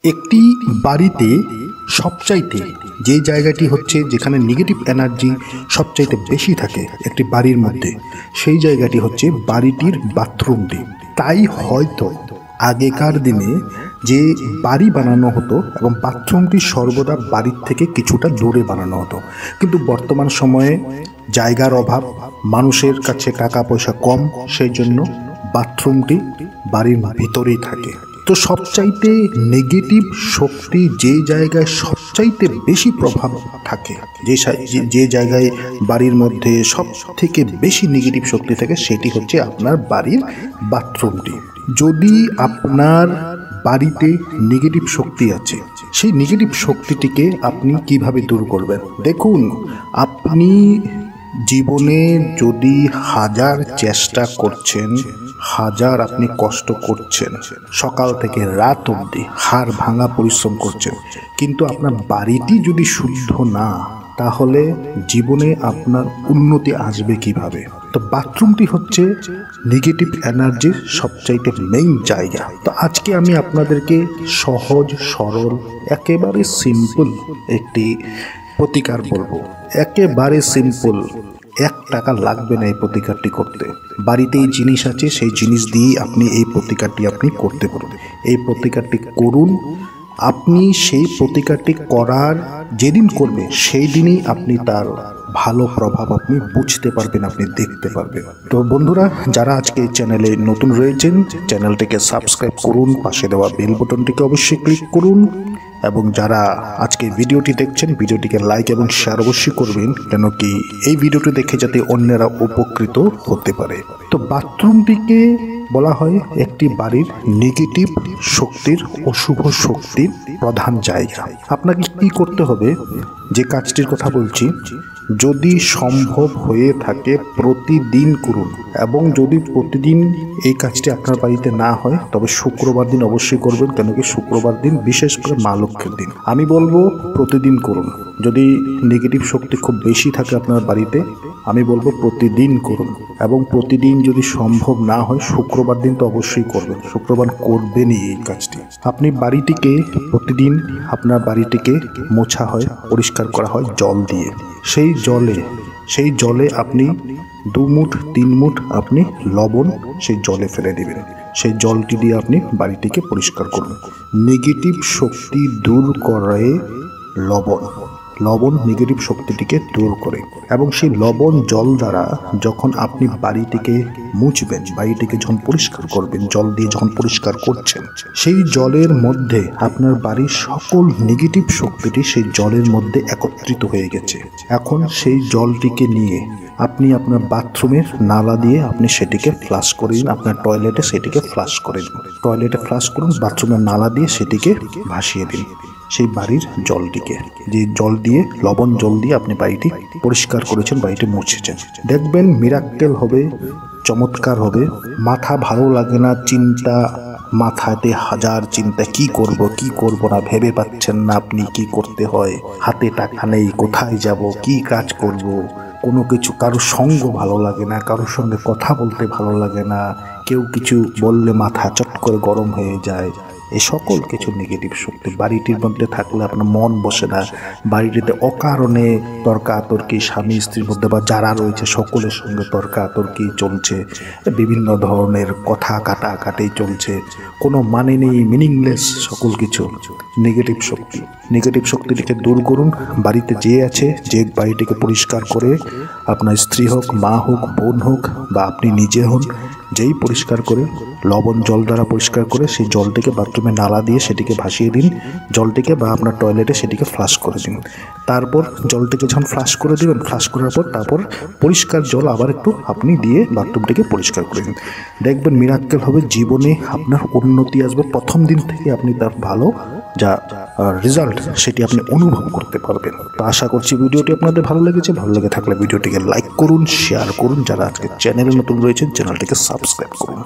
একটি বাড়িতে সবচাইতে যে জায়গাটি হচ্ছে যেখানে নেগেটিভ এনার্জি সবচাইতে বেশি থাকে একটি বাড়ির মধ্যে, সেই জায়গাটি হচ্ছে বাড়িটির বাথরুমটি। তাই হয়তো আগেকার দিনে যে বাড়ি বানানো হতো এবং বাথরুমটি সর্বদা বাড়ির থেকে কিছুটা দূরে বানানো হতো, কিন্তু বর্তমান সময়ে জায়গার অভাব, মানুষের কাছে টাকা পয়সা কম, সেই জন্য বাথরুমটি বাড়ির ভিতরেই থাকে। তো সবচাইতে নেগেটিভ শক্তি যে জায়গায় সবচাইতে বেশি প্রভাব থাকে, যে জায়গায় বাড়ির মধ্যে সব থেকে বেশি নেগেটিভ শক্তি থাকে, সেটি হচ্ছে আপনার বাড়ির বাথরুমটি। যদি আপনার বাড়িতে নেগেটিভ শক্তি আছে, সেই নেগেটিভ শক্তিটিকে আপনি কিভাবে দূর করবেন? দেখুন, আপনি জীবনে যদি হাজার চেষ্টা করছেন, হাজার আপনি কষ্ট করছেন, সকাল থেকে রাত অবধি হাড় ভাঙা পরিশ্রম করছেন, কিন্তু আপনার বাড়িটি যদি শুদ্ধ না, তাহলে জীবনে আপনার উন্নতি আসবে কিভাবে? তো বাথরুমটি হচ্ছে নেগেটিভ এনার্জির সবচাইতে মেইন জায়গা। তো আজকে আমি আপনাদেরকে সহজ সরল একেবারে সিম্পল একটি প্রতিকার বলবো। একেবারে সিম্পল, 1 টাকা লাগবে না এই প্রতিকারটি করতে। বাড়িতেই জিনিস আছে, সেই জিনিস দিয়েই আপনি এই প্রতিকারটি আপনি করতে পারবেন। এই প্রতিকারটি করুন। আপনি সেই প্রতিকারটি করার যেদিন করবে, সেই দিনই আপনি তার ভালো প্রভাব আপনি বুঝতে পারবেন, আপনি দেখতে পারবেন। তো বন্ধুরা, যারা আজকে এই চ্যানেলে নতুন রয়েছেন, চ্যানেলটিকে সাবস্ক্রাইব করুন, পাশে দেওয়া বেল বাটনটিকে অবশ্যই ক্লিক করুন, এবং যারা আজকে ভিডিওটি দেখছেন, ভিডিওটিকে লাইক এবং শেয়ার অবশ্যই করবেন, কেন কি এই ভিডিওটি দেখে যাতে অন্যরা উপকৃত হতে পারে। তো বাথরুমটিকে বলা হয় একটি বাড়ির নেগেটিভ শক্তির, অশুভ শক্তির প্রধান জায়গা। আপনাকে কি করতে হবে, যে কাজটির কথা বলছি, যদি সম্ভব হয়ে থাকে প্রতিদিন করুন, এবং যদি প্রতিদিন এই কাজটি আপনার বাড়িতে না হয়, তবে শুক্রবার দিন অবশ্যই করবেন, কেন কি শুক্রবার দিন বিশেষ করে মা লক্ষ্মীর দিন। আমি বলবো প্রতিদিন করুন। যদি নেগেটিভ শক্তি খুব বেশি থাকে আপনার বাড়িতে, আমি বলবো প্রতিদিন করুন, এবং প্রতিদিন যদি সম্ভব না হয় শুক্রবার দিন তো অবশ্যই করবেন। শুক্রবার করবেনই এই কাজটি। আপনি বাড়িটিকে প্রতিদিন, আপনার বাড়িটিকে মোছা হয়, পরিষ্কার করা হয় জল দিয়ে। সেই জলে আপনি 2 মুঠ 3 মুঠ আপনি লবণ সেই জলে ফেলে দিবেন। সেই জলটি দিয়ে আপনি বাড়িটিকে পরিষ্কার করুন। নেগেটিভ শক্তি দূর করে লবণ নেগেটিভ শক্তিটিকে দূর করে, এবং সেই লবণ জল দ্বারা যখন আপনি বাড়িটিকে মুছবেন, বাড়িটিকে যখন পরিষ্কার করবেন, জল দিয়ে যখন পরিষ্কার করছেন, সেই জলের মধ্যে আপনার বাড়ির সকল নেগেটিভ শক্তিটি সেই জলের মধ্যে একত্রিত হয়ে গেছে। এখন সেই জলটিকে নিয়ে আপনি আপনার বাথরুমের নালা দিয়ে আপনি সেটিকে ফ্লাশ করে দিন, আপনার টয়লেটে সেটিকে ফ্লাশ করে দিন। টয়লেটে ফ্লাশ করুন, বাথরুমের নালা দিয়ে সেটিকে ভাসিয়ে দিন। সেই বাড়ির জলটিকে, যে জল দিয়ে, লবণ জল দিয়ে আপনি বাড়িটি পরিষ্কার করেছেন, বাড়িটি মুছেছেন, দেখবেন মিরাক্কেল হবে, চমৎকার হবে। মাথা ভালো লাগে না, চিন্তা, মাথাতে হাজার চিন্তা, কি করব না ভেবে পাচ্ছেন না আপনি কি করতে হয়। হাতে টাকা নেই, কোথায় যাব, কি কাজ করব, কোনো কিছু, কারোর সঙ্গ ভালো লাগে না, কারোর সঙ্গে কথা বলতে ভালো লাগে না, কেউ কিছু বললে মাথা চট করে গরম হয়ে যায়। এই সকল কিছু নেগেটিভ শক্তি বাড়িটির মধ্যে থাকলে আপনার মন বসে না। বাড়িটিতে অকারণে তর্কাতর্কি, স্বামী স্ত্রীর মধ্যে বা যারা রয়েছে সকলের সঙ্গে তর্কাতর্কি চলছে, বিভিন্ন ধরনের কথা কাটাকাটি চলছে, কোনো মানে নেই, মিনিংলেস সকল কিছু। নেগেটিভ শক্তিটিকে দূর করুন। বাড়িতে যে আছে, যে বাড়িটিকে পরিষ্কার করে, আপনার স্ত্রী হোক, মা হোক, বোন হোক, বা আপনি নিজে হন, যেই পরিষ্কার করে লবণ জল দ্বারা পরিষ্কার করে সেই জলটিকে বাথরুমে নালা দিয়ে সেটিকে ভাসিয়ে দিন, জলটিকে, বা আপনার টয়লেটে সেটিকে ফ্লাশ করে দিন। তারপর জলটিকে যখন ফ্লাশ করে দেবেন, ফ্লাশ করার পর তারপর পরিষ্কার জল আবার একটু আপনি দিয়ে বাথরুমটিকে পরিষ্কার করে দিন। দেখবেন মিরাক্কেল হবে, জীবনে আপনার উন্নতি আসবে। প্রথম দিন থেকে আপনি তার ভালো যা রেজাল্ট সেটি আপনি অনুভব করতে পারবেন। তো আশা করছি ভিডিওটি আপনাদের ভালো লেগেছে। ভালো লেগে থাকলে ভিডিওটিকে লাইক করুন, শেয়ার করুন। যারা আজকে চ্যানেলে নতুন রয়েছেন, চ্যানেলটিকে সাবস্ক্রাইব করুন।